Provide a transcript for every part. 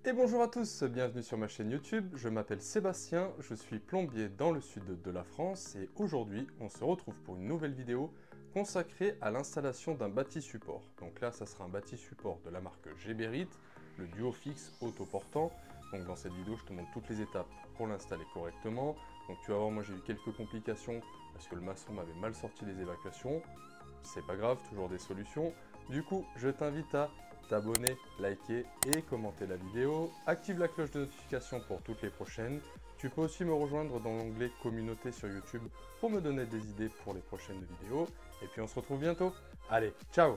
Et bonjour à tous, bienvenue sur ma chaîne YouTube, je m'appelle Sébastien, je suis plombier dans le sud de la France et aujourd'hui on se retrouve pour une nouvelle vidéo consacrée à l'installation d'un bâti support. Donc là ça sera un bâti support de la marque Geberit, le duo fixe autoportant. Donc dans cette vidéo je te montre toutes les étapes pour l'installer correctement. Donc tu vas voir, moi j'ai eu quelques complications parce que le maçon m'avait mal sorti les évacuations. C'est pas grave, toujours des solutions. Du coup je t'invite à t'abonner, liker et commenter la vidéo. Active la cloche de notification pour toutes les prochaines. Tu peux aussi me rejoindre dans l'onglet communauté sur YouTube pour me donner des idées pour les prochaines vidéos. Et puis on se retrouve bientôt. Allez, ciao!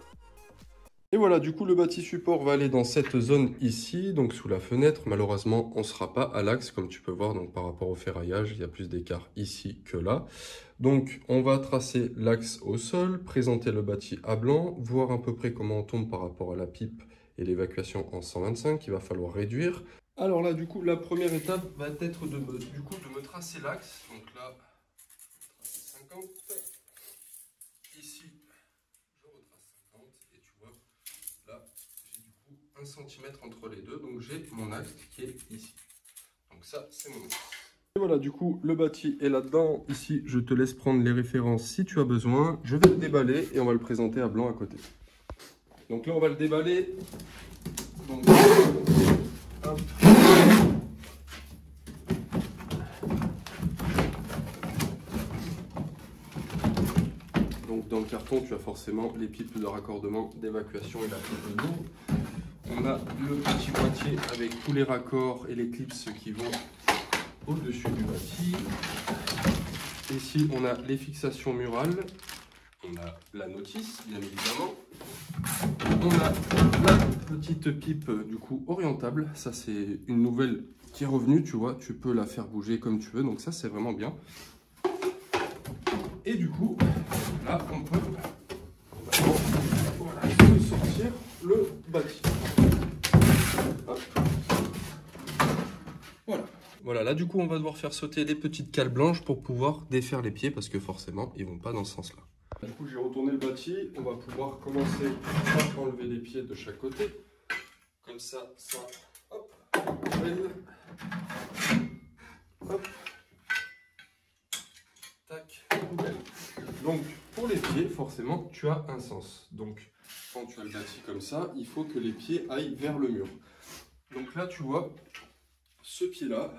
Et voilà, du coup le bâti support va aller dans cette zone ici, donc sous la fenêtre. Malheureusement, on ne sera pas à l'axe comme tu peux voir, donc par rapport au ferraillage, il y a plus d'écart ici que là. Donc on va tracer l'axe au sol, présenter le bâti à blanc, voir à peu près comment on tombe par rapport à la pipe et l'évacuation en 125, il va falloir réduire. Alors là, du coup, la première étape va être de me tracer l'axe. Donc là, tracer 50. Ici, je retrace 50 et tu vois, là, j'ai du coup 1 cm entre les deux. Donc j'ai mon axe qui est ici. Donc ça, c'est mon axe. Et voilà, du coup, le bâti est là-dedans. Ici, je te laisse prendre les références si tu as besoin. Je vais le déballer et on va le présenter à blanc à côté. Donc là, on va le déballer. Donc, hop. Donc dans le carton, tu as forcément les pipes de raccordement, d'évacuation et la pipe d'eau. On a le petit boîtier avec tous les raccords et les clips qui vont au-dessus du bâti. Ici, on a les fixations murales. On a la notice, bien évidemment. On a la petite pipe du coup orientable. Ça, c'est une nouvelle qui est revenue, tu vois. Tu peux la faire bouger comme tu veux. Donc ça, c'est vraiment bien. Et du coup, là, on peut sortir le bâti. Hop. Voilà. Voilà, là du coup on va devoir faire sauter les petites cales blanches pour pouvoir défaire les pieds parce que forcément ils vont pas dans ce sens là. Du coup j'ai retourné le bâti, on va pouvoir commencer à enlever les pieds de chaque côté. Comme ça, hop, hop, tac, poubelle. Donc pour les pieds forcément tu as un sens. Donc quand tu as le bâti comme ça, il faut que les pieds aillent vers le mur. Donc là tu vois, ce pied là,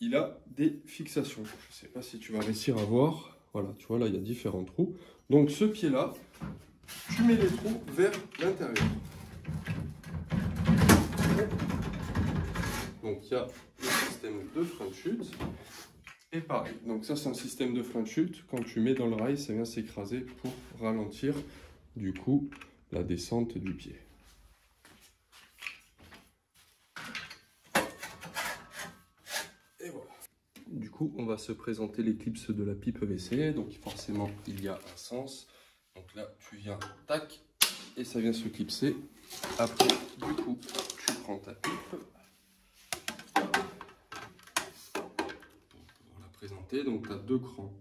il a des fixations. Je ne sais pas si tu vas réussir à voir. Voilà, tu vois là, il y a différents trous. Donc ce pied-là, tu mets les trous vers l'intérieur. Donc il y a le système de frein de chute. Et pareil, donc ça c'est un système de frein de chute. Quand tu mets dans le rail, ça vient s'écraser pour ralentir du coup la descente du pied. Du coup, on va se présenter l'éclipse de la pipe WC. Donc forcément, il y a un sens. Donc là, tu viens, tac, et ça vient se clipser. Après, du coup, tu prends ta pipe. Pour la présenter, donc tu as deux crans.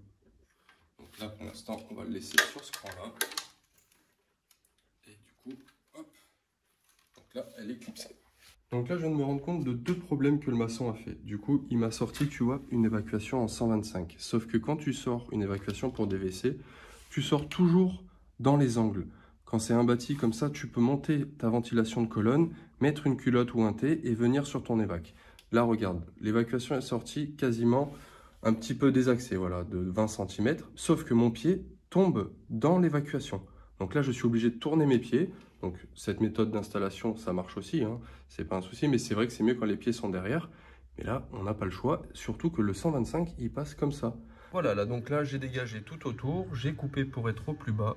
Donc là, pour l'instant, on va le laisser sur ce cran-là. Et du coup, hop. Donc là, elle est clipsée. Donc là, je viens de me rendre compte de deux problèmes que le maçon a fait. Du coup, il m'a sorti, tu vois, une évacuation en 125. Sauf que quand tu sors une évacuation pour des WC, tu sors toujours dans les angles. Quand c'est un bâti comme ça, tu peux monter ta ventilation de colonne, mettre une culotte ou un T et venir sur ton évac. Là, regarde, l'évacuation est sortie quasiment un petit peu désaxée, voilà, de 20 cm. Sauf que mon pied tombe dans l'évacuation. Donc là, je suis obligé de tourner mes pieds. Donc cette méthode d'installation, ça marche aussi, hein. C'est pas un souci, mais c'est vrai que c'est mieux quand les pieds sont derrière. Mais là, on n'a pas le choix, surtout que le 125, il passe comme ça. Voilà, là, donc là, j'ai dégagé tout autour, j'ai coupé pour être au plus bas.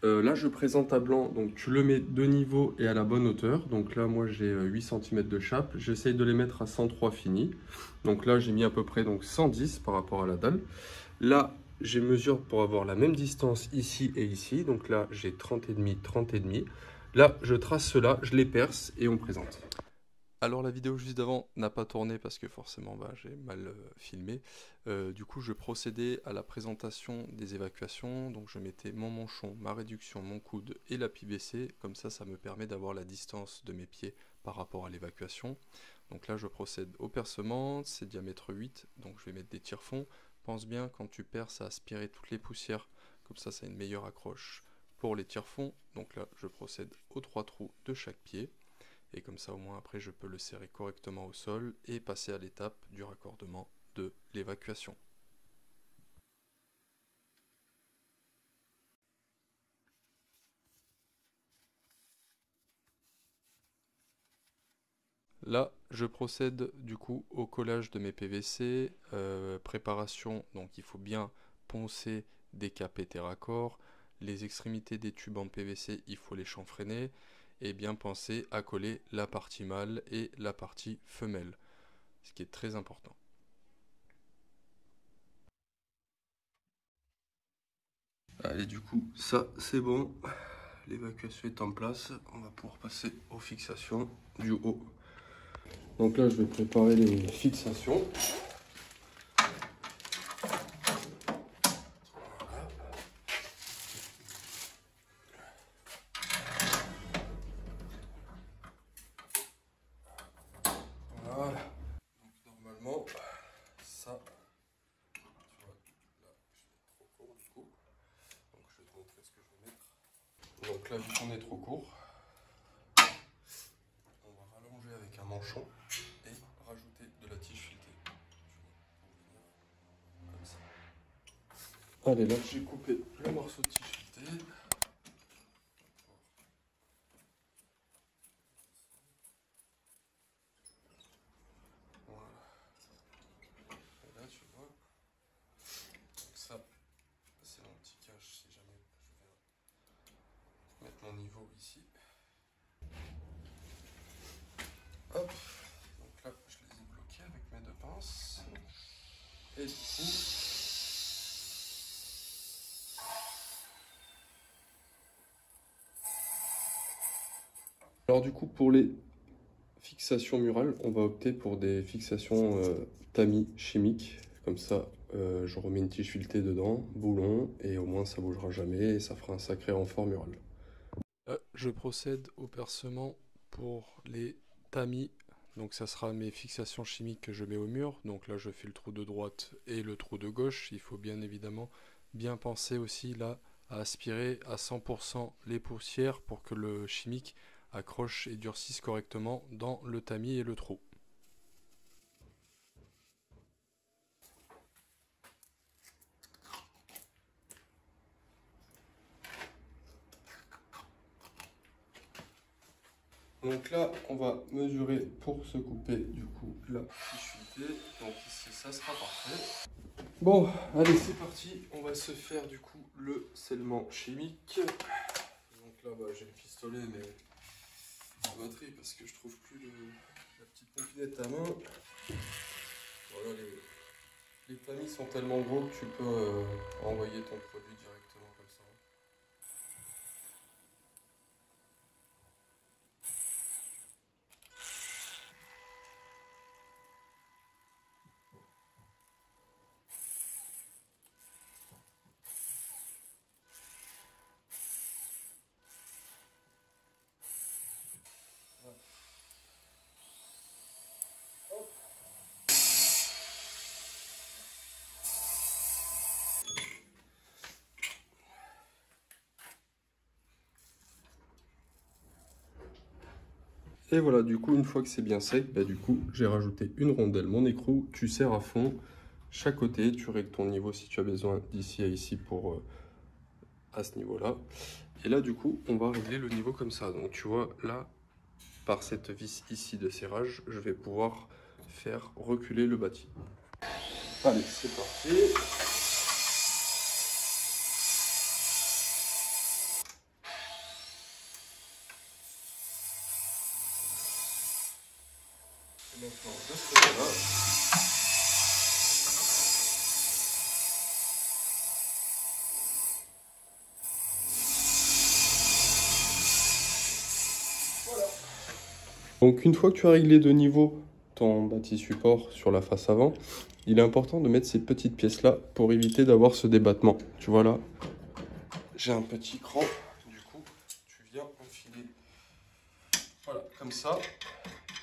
Là, je présente à blanc, donc tu le mets de niveau et à la bonne hauteur. Donc là, moi, j'ai 8 cm de chape. J'essaye de les mettre à 103 fini. Donc là, j'ai mis à peu près donc, 110 par rapport à la dalle. Là, j'ai mesure pour avoir la même distance ici et ici. Donc là, j'ai 30,5, 30,5. Là, je trace cela, je les perce et on présente. Alors la vidéo juste d'avant n'a pas tourné parce que forcément j'ai mal filmé. Du coup je procédais à la présentation des évacuations. Donc je mettais mon manchon, ma réduction, mon coude et l'appui baissé. Comme ça me permet d'avoir la distance de mes pieds par rapport à l'évacuation. Donc là je procède au percement, c'est diamètre 8. Donc je vais mettre des tire-fonds. Pense bien quand tu perces à aspirer toutes les poussières. Comme ça a une meilleure accroche pour les tire-fonds. Donc là je procède aux 3 trous de chaque pied. Et comme ça au moins après je peux le serrer correctement au sol et passer à l'étape du raccordement de l'évacuation. Là je procède du coup au collage de mes PVC, préparation, donc il faut bien poncer, décaper tes raccords, les extrémités des tubes en PVC il faut les chanfreiner et bien penser à coller la partie mâle et la partie femelle, ce qui est très important. Allez, du coup, ça c'est bon. L'évacuation est en place. On va pouvoir passer aux fixations du haut. Donc là, je vais préparer les fixations. Voilà. Donc normalement, ça, tu vois, là, je vais trop court du coup. Donc je vais te montrer ce que je vais mettre. Donc là, vu qu'on est trop court, on va rallonger avec un manchon et rajouter de la tige filetée. Comme ça. Allez, là, j'ai coupé le morceau de tige filetée. Ça, c'est mon petit cache si jamais je viens mettre mon niveau ici. Hop, donc là je les ai bloqués avec mes deux pinces. Et du coup, alors du coup pour les fixations murales, on va opter pour des fixations tamis chimiques. Comme ça, je remets une tige filetée dedans, boulon, et au moins ça bougera jamais et ça fera un sacré renfort mural. Je procède au percement pour les tamis. Donc ça sera mes fixations chimiques que je mets au mur. Donc là je fais le trou de droite et le trou de gauche. Il faut bien évidemment bien penser aussi là à aspirer à 100% les poussières pour que le chimique accroche et durcisse correctement dans le tamis et le trou. Donc là, on va mesurer pour se couper du coup la tige filetée. Donc ici, ça sera parfait. Bon, allez, c'est parti. On va se faire du coup le scellement chimique. Donc là, j'ai le pistolet, mais en batterie parce que je trouve plus la petite pompinette à main. Voilà, les tamis sont tellement gros que tu peux envoyer ton produit directement comme ça. Et voilà, du coup, une fois que c'est bien sec, du coup, j'ai rajouté une rondelle, mon écrou, tu serres à fond, chaque côté, tu règles ton niveau si tu as besoin d'ici à ici pour à ce niveau-là. Et là, du coup, on va régler le niveau comme ça. Donc, tu vois, là, par cette vis ici de serrage, je vais pouvoir faire reculer le bâti. Allez, c'est parti. Et maintenant, de ce côté-là. Voilà. Donc une fois que tu as réglé de niveau ton bâti support sur la face avant, il est important de mettre ces petites pièces là pour éviter d'avoir ce débattement. Tu vois là, j'ai un petit cran, du coup tu viens enfiler, voilà, comme ça,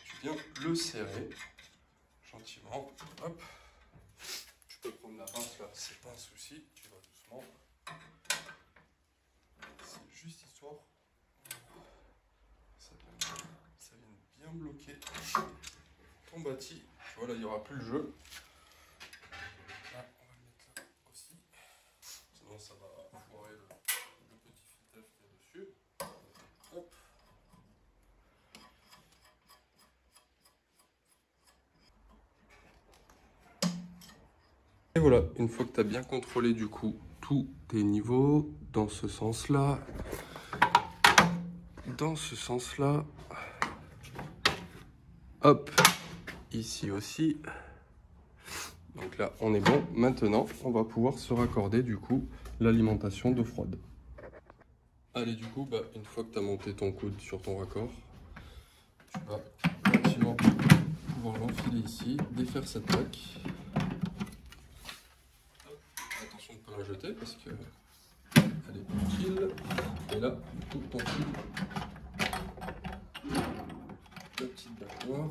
tu viens le serrer gentiment, hop, tu peux prendre la pince là, c'est pas un souci, tu vas doucement, c'est juste histoire, ça vient bien bloquer ton bâti, tu vois là il n'y aura plus le jeu. Là, on va le mettre là aussi, sinon ça va foirer le petit filetage qu'il y a dessus. Hop. Et voilà, une fois que tu as bien contrôlé du coup tous tes niveaux, dans ce sens-là, hop, ici aussi. Donc là, on est bon. Maintenant, on va pouvoir se raccorder du coup l'alimentation d'eau froide. Allez, du coup, une fois que tu as monté ton coude sur ton raccord, tu vas gentiment pouvoir l'enfiler ici, défaire cette plaque. Attention de ne pas la jeter parce que elle est utile. Et là, du coup, ton coude, la petite balle noire.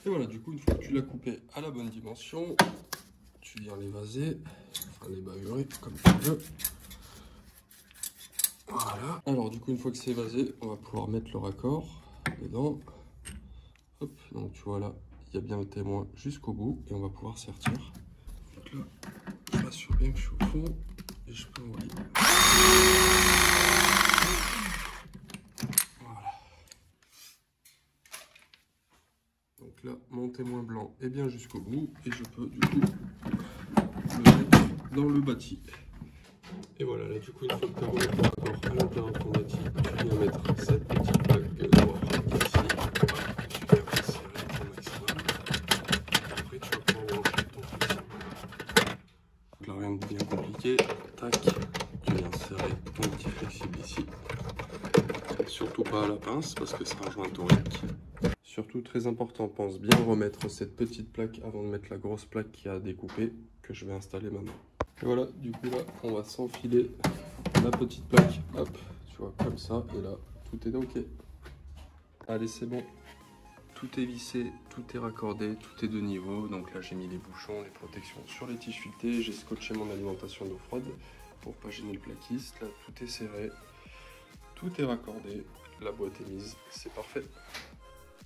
Et voilà, du coup, une fois que tu l'as coupé à la bonne dimension, tu viens l'évaser, enfin les bahurer comme tu veux. Voilà. Alors du coup, une fois que c'est évasé, on va pouvoir mettre le raccord dedans. Hop, donc tu vois là, il y a bien le témoin jusqu'au bout et on va pouvoir sortir. Donc là, je m'assure bien que je suis au fond et je peux envoyer. Voilà. Donc là, mon témoin blanc est bien jusqu'au bout et je peux du coup le mettre dans le bâti. Et voilà, là du coup, une fois que tu as remis ton raccord à l'intérieur de ton bâti, tu viens mettre cette petite plaque noire ici. Tu viens serrer au maximum. Après, tu vas pouvoir brancher ton flexible. Donc là, rien de bien compliqué. Tac, tu viens serrer ton petit flexible ici. Surtout pas à la pince parce que c'est un joint torique. Surtout très important, pense bien remettre cette petite plaque avant de mettre la grosse plaque qui a découpé que je vais installer maintenant. Et voilà, du coup là, on va s'enfiler la petite plaque, hop, tu vois, comme ça, et là, tout est ok. Allez, c'est bon, tout est vissé, tout est raccordé, tout est de niveau. Donc là, j'ai mis les bouchons, les protections sur les tiges filetées, j'ai scotché mon alimentation d'eau froide pour pas gêner le plaquiste. Là, tout est serré, tout est raccordé, la boîte est mise, c'est parfait.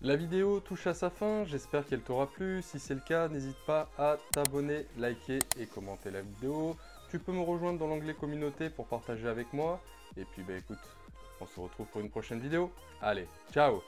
La vidéo touche à sa fin, j'espère qu'elle t'aura plu. Si c'est le cas, n'hésite pas à t'abonner, liker et commenter la vidéo. Tu peux me rejoindre dans l'onglet communauté pour partager avec moi. Et puis écoute, on se retrouve pour une prochaine vidéo. Allez, ciao!